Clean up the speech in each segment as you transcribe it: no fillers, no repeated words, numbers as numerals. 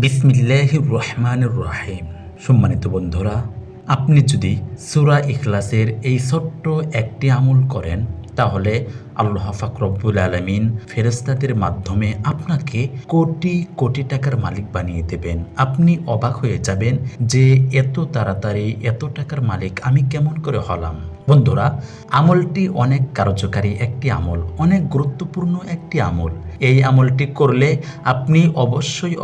বিসমিল্লাহির রহমানির রহিম। সম্মানিত বন্ধুরা, আপনি যদি সূরা ইখলাসের এই ছোট্ট একটি আমল করেন, তাহলে আল্লাহ পাক রব্বুল আলামিন ফেরেশতাদের মাধ্যমে আপনাকে কোটি কোটি টাকার মালিক বানিয়ে দেবেন। আপনি অবাক হয়ে যাবেন যে এত তাড়াতাড়ি এত টাকার মালিক আমি কেমন করে হলাম। বন্ধুরা, আমলটি অনেক কার্যকারী একটি আমল, অনেক গুরুত্বপূর্ণ একটি আমল। এই আমলটি করলে আপনি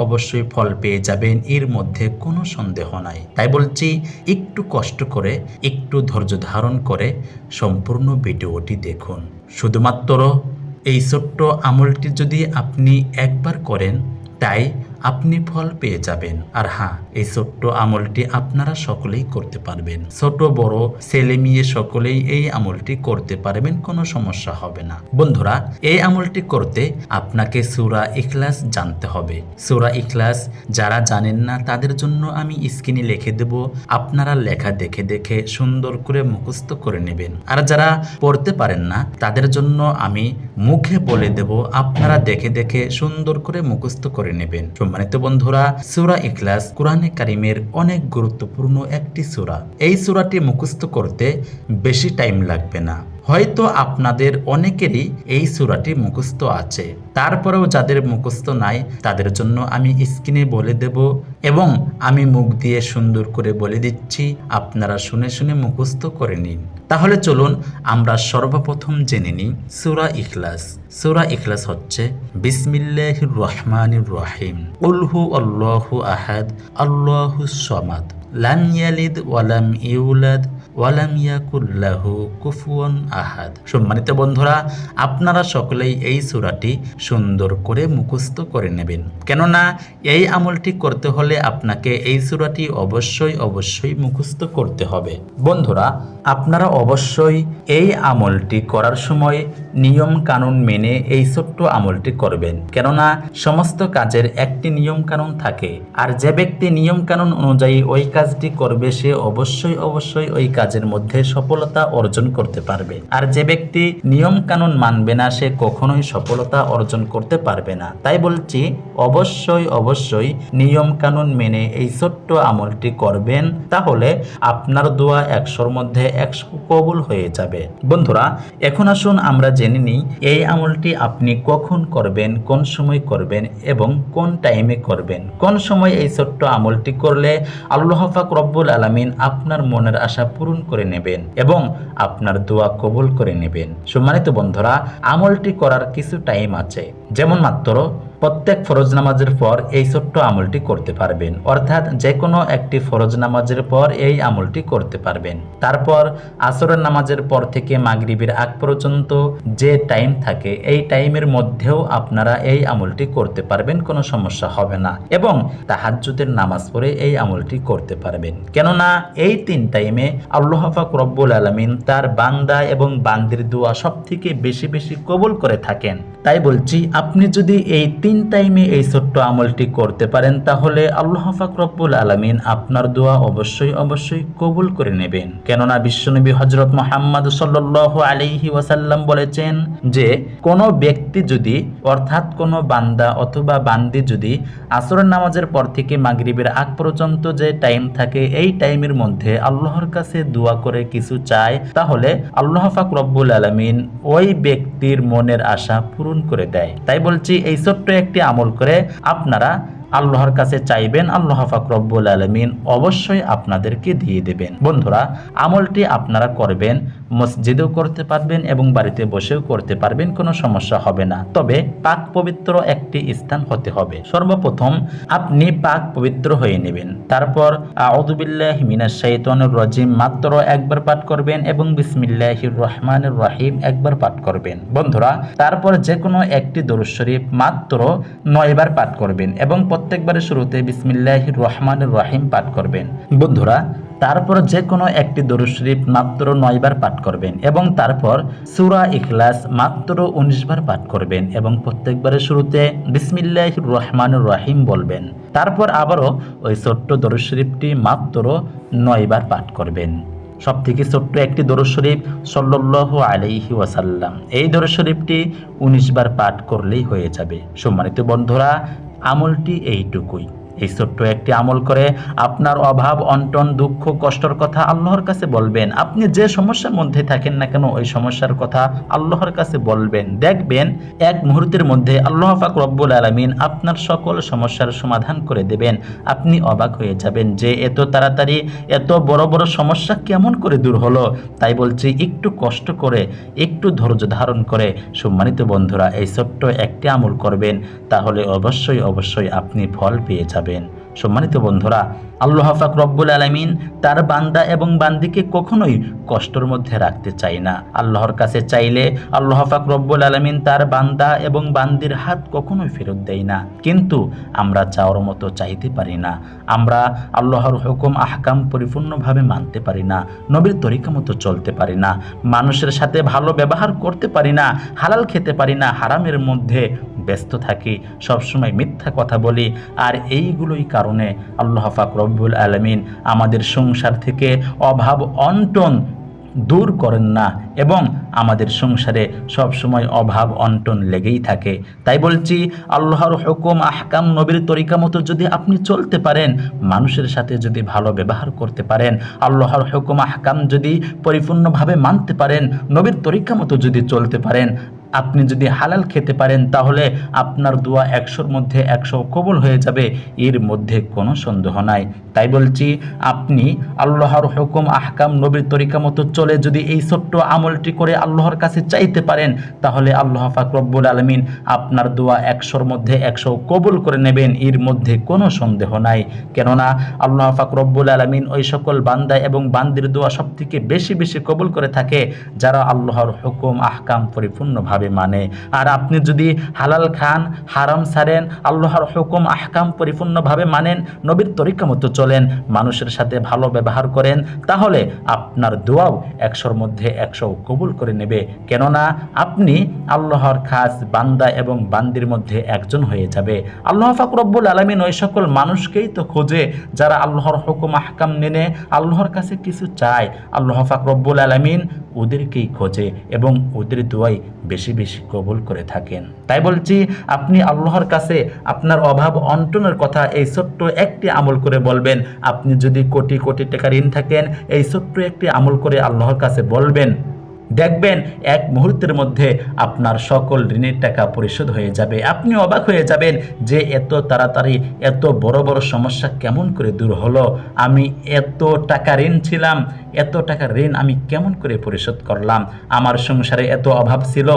অবশ্যই ফল পেয়ে যাবেন, এর মধ্যে কোনো সন্দেহ নাই। তাই বলছি, একটু কষ্ট করে, একটু ধৈর্য ধারণ করে সম্পূর্ণ ভিডিওটি দেখুন। শুধুমাত্র এই ছোট্ট আমলটি যদি আপনি একবার করেন, তাই আপনি ফল পেয়ে যাবেন। আর হ্যাঁ, এই ছোট্ট আমলটি আপনারা সকলেই করতে পারবেন। ছোট বড় ছেলে মেয়ে সকলেই এই আমলটি করতে পারবেন, কোনো সমস্যা হবে না। বন্ধুরা, এই আমলটি করতে আপনাকে সূরা ইখলাস জানতে হবে। সূরা ইখলাস যারা জানেন না তাদের জন্য আমি স্ক্রিনে লিখে দেব, আপনারা লেখা দেখে দেখে সুন্দর করে মুখস্থ করে নেবেন। আর যারা পড়তে পারেন না তাদের জন্য আমি মুখে বলে দেব, আপনারা দেখে দেখে সুন্দর করে মুখস্থ করে নেবেন। সম্মানিত বন্ধুরা, সূরা ইখলাস কোরআনে কারিমের অনেক গুরুত্বপূর্ণ একটি সূরা। এই সূরাটি মুখস্থ করতে বেশি টাইম লাগবে না। হয়তো আপনাদের অনেকেরই এই সূরাটি মুখস্থ আছে, তারপরেও যাদের মুখস্থ নাই তাদের জন্য আমি স্ক্রিনে বলে দেব এবং আমি মুখ দিয়ে সুন্দর করে বলে দিচ্ছি, আপনারা শুনে শুনে মুখস্থ করে নিন। তাহলে চলুন আমরা সর্বপ্রথম জেনে নিই সূরা ইখলাস। সূরা ইখলাস হচ্ছে বিসমিল্লাহির রহমানির রহিম। কুল হু আল্লাহু আহাদ আল্লাহুস সামাদ লাম ইয়ালিদ ওয়ালাম ইউলাদ ওয়ালাম ইয়াকুল লাহু কুফুয়ান আহাদ। সম্মানিত বন্ধুরা, আপনারা সকলেই এই সূরাটি সুন্দর করে মুখস্থ করে নেবেন, কেননা এই আমলটি করতে হলে আপনাকে এই সূরাটি অবশ্যই মুখস্থ করতে হবে। বন্ধুরা, আপনারা অবশ্যই এই আমলটি করার সময় নিয়ম কানুন মেনে এই ছোট্ট আমলটি করবেন, কেননা সমস্ত কাজের একটি নিয়ম কানুন থাকে। আর যে ব্যক্তি নিয়ম কানুন অনুযায়ী ওই কাজটি করবে সে অবশ্যই ওই কাজের মধ্যে সফলতা অর্জন করতে পারবে। আর যে ব্যক্তি নিয়ম কানুন মানবে না সে কখনোই সফলতা অর্জন করতে পারবে না। তাই বলছি, অবশ্যই নিয়ম কানুন মেনে এই ছোট্ট আমলটি করবেন, তাহলে আপনার দোয়া 100-র মধ্যে 100 কবুল হয়ে যাবে। বন্ধুরা, এখন আসুন আমরা জেনে নিই এই আমলটি আপনি কখন করবেন, কোন সময় করবেন এবং কোন টাইমে করবেন। কোন সময় এই ছোট্ট আমলটি করলে আল্লাহ পাক রব্বুল আলামিন আপনার মনের আশা পূরণ করে নেবেন এবং আপনার দোয়া কবুল করে নেবেন। সম্মানিত বন্ধুরা, আমলটি করার কিছু টাইম আছে, যেমন মাত্র প্রত্যেক ফরজ নামাজের পর এই ছোট্ট আমলটি করতে পারবেন, অর্থাৎ যে কোনো একটি ফরজ নামাজের পর এই আমলটি করতে পারবেন। তারপর আসরের নামাজের পর থেকে মাগরিবের আগ পর্যন্ত যে টাইম থাকে এই টাইমের মধ্যেও আপনারা এই আমলটি করতে পারবেন, কোনো সমস্যা হবে না। এবং তাহাজ্জুদের নামাজ পড়ে এই আমলটি করতে পারবেন, কেননা এই 3 টাইমে আল্লাহ পাক রব্বুল আলামিন তার বান্দা এবং বান্দির দোয়া সবথেকে বেশি কবুল করে থাকেন। তাই বলছি, আপনি যদি এই 3 টাইমে এই ছোট্ট আমলটি করতে পারেন, তাহলে আল্লাহ পাক রব্বুল আলামিন আপনার দোয়া অবশ্যই কবুল করে নেবেন। কেননা বিশ্বনবী হযরত মুহাম্মদ সাল্লাল্লাহু আলাইহি ওয়াসাল্লাম বলেছেন যে কোনো ব্যক্তি যদি, অর্থাৎ কোনো বান্দা অথবা বান্দি যদি আসরের নামাজের পর থেকে মাগরিবের আগ পর্যন্ত যে টাইম থাকে এই টাইমের মধ্যে আল্লাহর কাছে দোয়া করে কিছু চায়, তাহলে আল্লাহ পাক রব্বুল আলামিন ওই ব্যক্তির মনের আশা পূরণ করে দেয়। তাই বলছি, এই ছোট্ট একটি আমল করে আপনারা আল্লাহর কাছে চাইবেন, আল্লাহ পাক রব্বুল আলামিন অবশ্যই আপনাদেরকে দিয়ে দেবেন। বন্ধুরা, আমলটি আপনারা করবেন, মসজিদেও করতে পারবেন এবং বাড়িতে বসেও করতে পারবেন, কোনো সমস্যা হবে না। তবে পাক পবিত্র একটি স্থান হতে হবে। সর্বপ্রথম আপনি পাক পবিত্র হয়ে নেবেন, তারপর আউযু বিল্লাহি মিনাশ শাইতানির রাজিম মাত্র একবার পাঠ করবেন এবং বিসমিল্লাহির রহমানির রহিম একবার পাঠ করবেন। বন্ধুরা, তারপর যে কোনো একটি দরুদ শরীফ মাত্র 9 বার পাঠ করবেন এবং প্রত্যেকবারের শুরুতে বিসমিল্লাহির রহমানির রহিম পাঠ করবেন। বন্ধুরা, তারপর যে কোনো একটি দরুদ শরীফ মাত্র 9 বার পাঠ করবেন এবং তারপর সূরা ইখলাস মাত্র 19 বার পাঠ করবেন এবং প্রত্যেকবারের শুরুতে বিসমিল্লাহির রহমানির রহিম বলবেন। তারপর আবারও ওই ছোট্ট দরুদ শরীফটি মাত্র 9 বার পাঠ করবেন। সবথেকে ছোট্ট একটি দরুদ শরীফ সাল্লাল্লাহু আলাইহি ওয়াসাল্লাম, এই দরুদ শরীফটি 19 বার পাঠ করলেই হয়ে যাবে। সম্মানিত বন্ধুরা, আমলটি এইটুকুই। এই ছোট্ট একটি আমল করে আপনার অভাব অনটন দুঃখ কষ্টর কথা আল্লাহর কাছে বলবেন। আপনি যে সমস্যার মধ্যে থাকেন না কেন ওই সমস্যার কথা আল্লাহর কাছে বলবেন, দেখবেন এক মুহূর্তের মধ্যে আল্লাহ পাক রব্বুল আলামিন আপনার সকল সমস্যার সমাধান করে দেবেন। আপনি অবাক হয়ে যাবেন যে এত তাড়াতাড়ি এত বড় বড় সমস্যা কেমন করে দূর হলো। তাই বলছি একটু কষ্ট করে, একটু ধৈর্য ধারণ করে সম্মানিত বন্ধুরা এই ছোট্ট একটি আমল করবেন, তাহলে অবশ্যই অবশ্যই আপনি ফল পেয়ে যাবেন। সম্মানিত বন্ধুরা, আল্লাহ পাক রব্বুল আলামিন তার বান্দা এবং বান্দিকে কখনোই কষ্টের মধ্যে রাখতে চায় না। আল্লাহর কাছে চাইলে আল্লাহ পাক রব্বুল আলামিন তার বান্দা এবং বান্দির হাত কখনোই ফেরত দেয় না, কিন্তু আমরা চাওয়ার মতো চাইতে পারি না। আমরা আল্লাহর হুকুম আহকাম পরিপূর্ণভাবে মানতে পারি না, নবীর তরিকা মতো চলতে পারি না, মানুষের সাথে ভালো ব্যবহার করতে পারি না, হালাল খেতে পারি না, হারামের মধ্যে ব্যস্ত থাকি, সবসময় মিথ্যা কথা বলি। আর এইগুলোই কারণে আল্লাহ পাক রব্বুল আলামিন আমাদের সংসার থেকে অভাব অনটন দূর করেন না এবং আমাদের সংসারে সব সময় অভাব অনটন লেগেই থাকে। তাই বলছি আল্লাহর হুকুম আহকাম নবীর তরিকা মতো যদি আপনি চলতে পারেন, মানুষের সাথে যদি ভালো ব্যবহার করতে পারেন, আল্লাহর হুকুম আহকাম যদি পরিপূর্ণভাবে মানতে পারেন, নবীর তরিকা মতো যদি চলতে পারেন, আপনি যদি হালাল খেতে পারেন, তাহলে আপনার দোয়া 100-র মধ্যে 100 কবুল হয়ে যাবে, এর মধ্যে কোনো সন্দেহ নাই। তাই বলছি আপনি আল্লাহর হুকুম আহকাম নবীর তরিকা মতো চলে যদি এই ছোট্ট আমলটি করে আল্লাহর কাছে চাইতে পারেন, তাহলে আল্লাহ পাক রব্বুল আলামিন আপনার দোয়া 100-র মধ্যে 100 কবুল করে নেবেন, এর মধ্যে কোনো সন্দেহ নাই। কেননা আল্লাহ পাক রব্বুল আলামিন ওই সকল বান্দা এবং বান্দির দোয়া সবথেকে বেশি বেশি কবুল করে থাকে যারা আল্লাহর হুকুম আহকাম পরিপূর্ণভাবে মানে। আর আপনি যদি হালাল খান, হারাম ছাড়েন, আল্লাহর হুকুম আহকাম পরিপূর্ণভাবে মানেন, নবীর তরিকা মতো চলেন, মানুষের সাথে ভালো ব্যবহার করেন, তাহলে আপনার দোয়াও 100-র মধ্যে 100 কবুল করে নেবে। কেননা আপনি আল্লাহর খাস বান্দা এবং বান্দির মধ্যে একজন হয়ে যাবে। আল্লাহ পাক রব্বুল আলামিন ওই সকল মানুষকেই তো খোঁজে যারা আল্লাহর হুকুম আহকাম মেনে আল্লাহর কাছে কিছু চায়। আল্লাহ পাক রব্বুল আলামিন ওদেরকেই খোঁজে এবং ওদের দোয়াই বেশি বেশি কবুল করে থাকেন। তাই বলছি আপনি আল্লাহর কাছে আপনার অভাব অনটনের কথা এই ছোট্ট একটি আমল করে বলবেন। আপনি যদি কোটি কোটি টাকা ঋণ থাকেন, এই ছোট্ট একটি আমল করে আল্লাহর কাছে বলবেন, দেখবেন এক মুহূর্তের মধ্যে আপনার সকল ঋণের টাকা পরিশোধ হয়ে যাবে। আপনি অবাক হয়ে যাবেন যে এত তাড়াতাড়ি এত বড় বড় সমস্যা কেমন করে দূর হলো। আমি এত টাকা ঋণ ছিলাম, এত টাকা ঋণ আমি কেমন করে পরিশোধ করলাম। আমার সংসারে এত অভাব ছিল,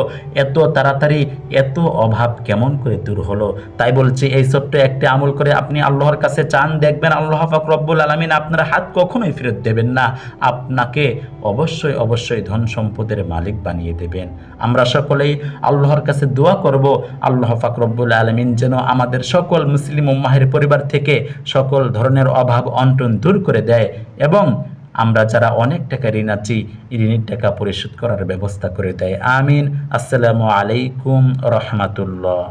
এত তাড়াতাড়ি এত অভাব কেমন করে দূর হলো। তাই বলছি এই ছোট্ট একটি আমল করে আপনি আল্লাহর কাছে চান, দেখবেন আল্লাহ পাক রব্বুল আলামিন আপনার হাত কখনোই ফেরত দেবেন না, আপনাকে অবশ্যই অবশ্যই ধন সম্পদের মালিক বানিয়ে দেবেন। আমরা সকলেই আল্লাহর কাছে দোয়া করব আল্লাহ পাক রব্বুল আলামিন যেন আমাদের সকল মুসলিম উম্মাহের পরিবার থেকে সকল ধরনের অভাব অনটন দূর করে দেয় এবং আমরা যারা অনেক টাকা ঋণ আছি ঋণের টাকা পরিশোধ করার ব্যবস্থা করে দেয়। আমিন। আসসালামু আলাইকুম রহমাতুল্লাহ।